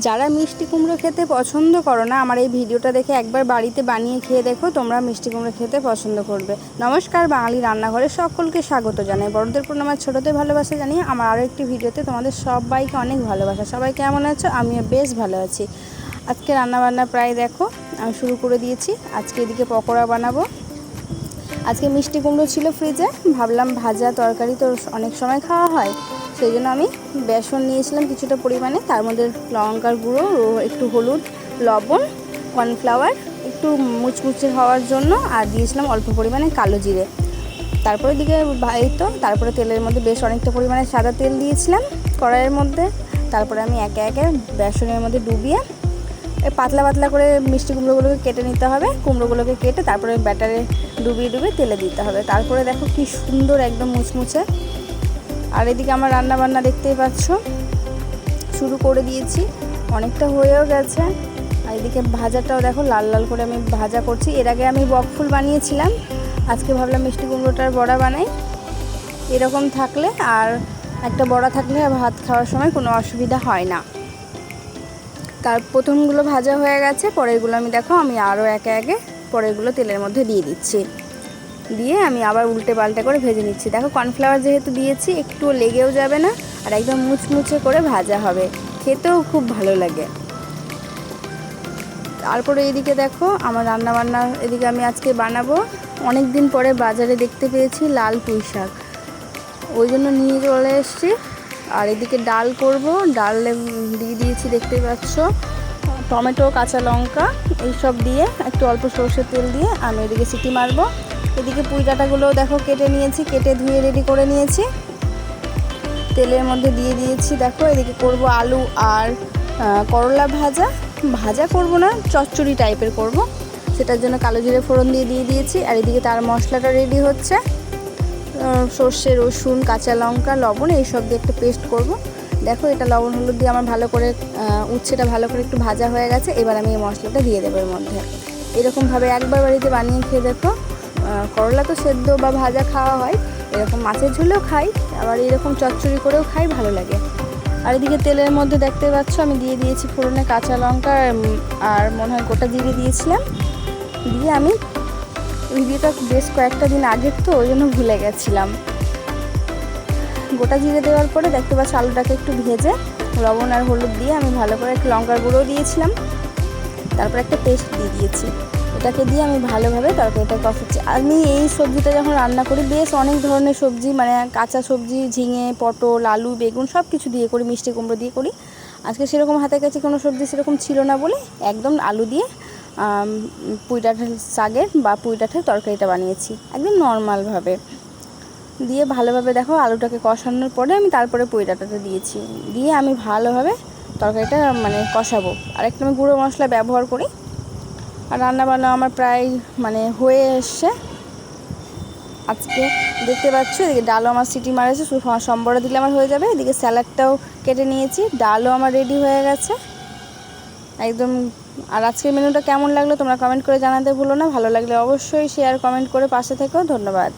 যারা মিষ্টি কুমড়ো খেতে পছন্দ করো না, আমার এই ভিডিওটা দেখে একবার বাড়িতে বানিয়ে খেয়ে দেখো, তোমরা মিষ্টি কুমড়ো খেতে পছন্দ করবে। নমস্কার, বাঙালি রান্নাঘরে সকলকে স্বাগত জানাই। বড়দের প্রণাম, ছোটদের ভালোবাসা জানিয়ে আমার আরও একটি ভিডিওতে তোমাদের সবাইকে অনেক ভালোবাসা। সবাই কেমন আছো? আমিও বেশ ভালো আছি। আজকে রান্নাবান্না প্রায় দেখো আমি শুরু করে দিয়েছি। আজকে এদিকে পকোড়া বানাবো। আজকে মিষ্টি কুমড়ো ছিল ফ্রিজে, ভাবলাম ভাজা তরকারি তো অনেক সময় খাওয়া হয়, সেই জন্য আমি বেসন নিয়েছিলাম কিছুটা পরিমাণে, তার মধ্যে লঙ্কার গুঁড়ো, একটু হলুদ, লবণ, কর্নফ্লাওয়ার, একটু মুচমুচে হওয়ার জন্য, আর দিয়েছিলাম অল্প পরিমাণে কালো জিরে। তারপরে দিকে তারপরে তেলের মধ্যে বেশ অনেকটা পরিমাণে সাদা তেল দিয়েছিলাম কড়াইয়ের মধ্যে। তারপরে আমি একে একে বেসনের মধ্যে ডুবিয়ে পাতলা পাতলা করে মিষ্টি কুমড়োগুলোকে কেটে নিতে হবে। কুমড়োগুলোকে কেটে তারপরে ব্যাটারে ডুবিয়ে তেলে দিতে হবে। তারপরে দেখো কি সুন্দর একদম মুচমুচে। আর এদিকে আমার রান্না বান্না দেখতেই পাচ্ছ শুরু করে দিয়েছি, অনেকটা হয়েও গেছে। আর এদিকে ভাজাটাও দেখো লাল লাল করে আমি ভাজা করছি। এর আগে আমি বকফুল বানিয়েছিলাম, আজকে ভাবলাম মিষ্টি কুমড়োটার বড়া বানাই। এরকম থাকলে আর একটা বড়া থাকলে ভাত খাওয়ার সময় কোনো অসুবিধা হয় না। তার প্রথমগুলো ভাজা হয়ে গেছে, পরেরগুলো আমি আরও একে একে পরেরগুলো তেলের মধ্যে দিয়ে দিচ্ছি। দিয়ে আমি আবার উল্টে পাল্টে করে ভেজে নিচ্ছি। দেখো কর্নফ্লাওয়ার যেহেতু দিয়েছি একটুও লেগেও যাবে না, আর একদম মুচমুচে করে ভাজা হবে, খেতেও খুব ভালো লাগে। তারপরে এদিকে দেখো আমার রান্নাবান্না এদিকে আমি আজকে বানাবো। অনেক দিন পরে বাজারে দেখতে পেয়েছি লাল পুঁই শাক, ওই জন্য নিয়ে চলে এসেছি। আর এদিকে ডাল করব, ডাল দিয়ে দিয়েছি দেখতেই পাচ্ছ, টমেটো, কাঁচা লঙ্কা এইসব দিয়ে একটু অল্প সরষের তেল দিয়ে আমি এদিকে সিটি মারবো। এদিকে পুঁই ডাঁটাগুলোও দেখো কেটে নিয়েছি, কেটে ধুয়ে রেডি করে নিয়েছি, তেলের মধ্যে দিয়ে দিয়েছি। দেখো এদিকে করব আলু আর করলা ভাজা করব না, চচ্চড়ি টাইপের করব, সেটার জন্য কালো জিরে ফোড়ন দিয়ে দিয়েছি। আর এদিকে তার মশলাটা রেডি হচ্ছে, সর্ষে, রসুন, কাঁচা লঙ্কা, লবণ এইসব দিয়ে একটা পেস্ট করব। দেখো এটা লবণ হলুদ দিয়ে আমার ভালো করে উচ্ছেটা ভালো করে একটু ভাজা হয়ে গেছে। এবার আমি এই মশলাটা দিয়ে দেবো এর মধ্যে। এরকমভাবে একবার বাড়িতে বানিয়ে খেয়ে দেখো। করলা তো সেদ্ধ বা ভাজা খাওয়া হয়, এরকম মাছের ঝোলেও খাই, আবার এরকম চচ্চড়ি করেও খাই, ভালো লাগে। আর এদিকে তেলের মধ্যে দেখতে পাচ্ছ আমি দিয়ে দিয়েছি ফোড়নে কাঁচা লঙ্কা আর মনে হয় গোটা জিরে দিয়েছিলাম। দিয়ে আমি ভিডিওটা বেশ কয়েকটা দিন আগের তো ওই জন্য ভুলে গেছিলাম। গোটা জিরে দেওয়ার পরে দেখতে পাচ্ছ আলুটাকে একটু ভেজে লবণ আর হলুদ দিয়ে আমি ভালো করে একটু লঙ্কার গুঁড়োও দিয়েছিলাম, তারপর একটা পেস্ট দিয়ে দিয়েছি। এটাকে দিয়ে আমি ভালোভাবে তরকারিটা কষাচ্ছি। আমি এই সবজিটা যখন রান্না করি বেশ অনেক ধরনের সবজি, মানে কাঁচা সবজি, ঝিঙে, পটল, আলু, বেগুন সব কিছু দিয়ে করি, মিষ্টি কুমড়ো দিয়ে করি। আজকে সেরকম হাতে কাছে কোনো সবজি সেরকম ছিল না বলে একদম আলু দিয়ে পুঁই ডাঁটার শাকের বা পুঁই ডাঁটার তরকারিটা বানিয়েছি একদম নর্মালভাবে। দিয়ে ভালোভাবে দেখো আলুটাকে কষানোর পরে আমি তারপরে পুঁই ডাঁটাটা দিয়েছি, দিয়ে আমি ভালোভাবে তরকারিটা কষাবো। আর একটা আমি গুঁড়ো মশলা ব্যবহার করি। আর রান্নাবান্না আমার প্রায় হয়ে এসছে। আজকে দেখতে পাচ্ছ এদিকে ডালও আমার সিটি মারেছে, সম্বরা দিলে আমার হয়ে যাবে। এদিকে স্যালাডটাও কেটে নিয়েছি, ডালও আমার রেডি হয়ে গেছে একদম। আর আজকের মেনুটা কেমন লাগলো তোমরা কমেন্ট করে জানাতে ভুলো না। ভালো লাগলে অবশ্যই শেয়ার কমেন্ট করে পাশে থেকো। ধন্যবাদ।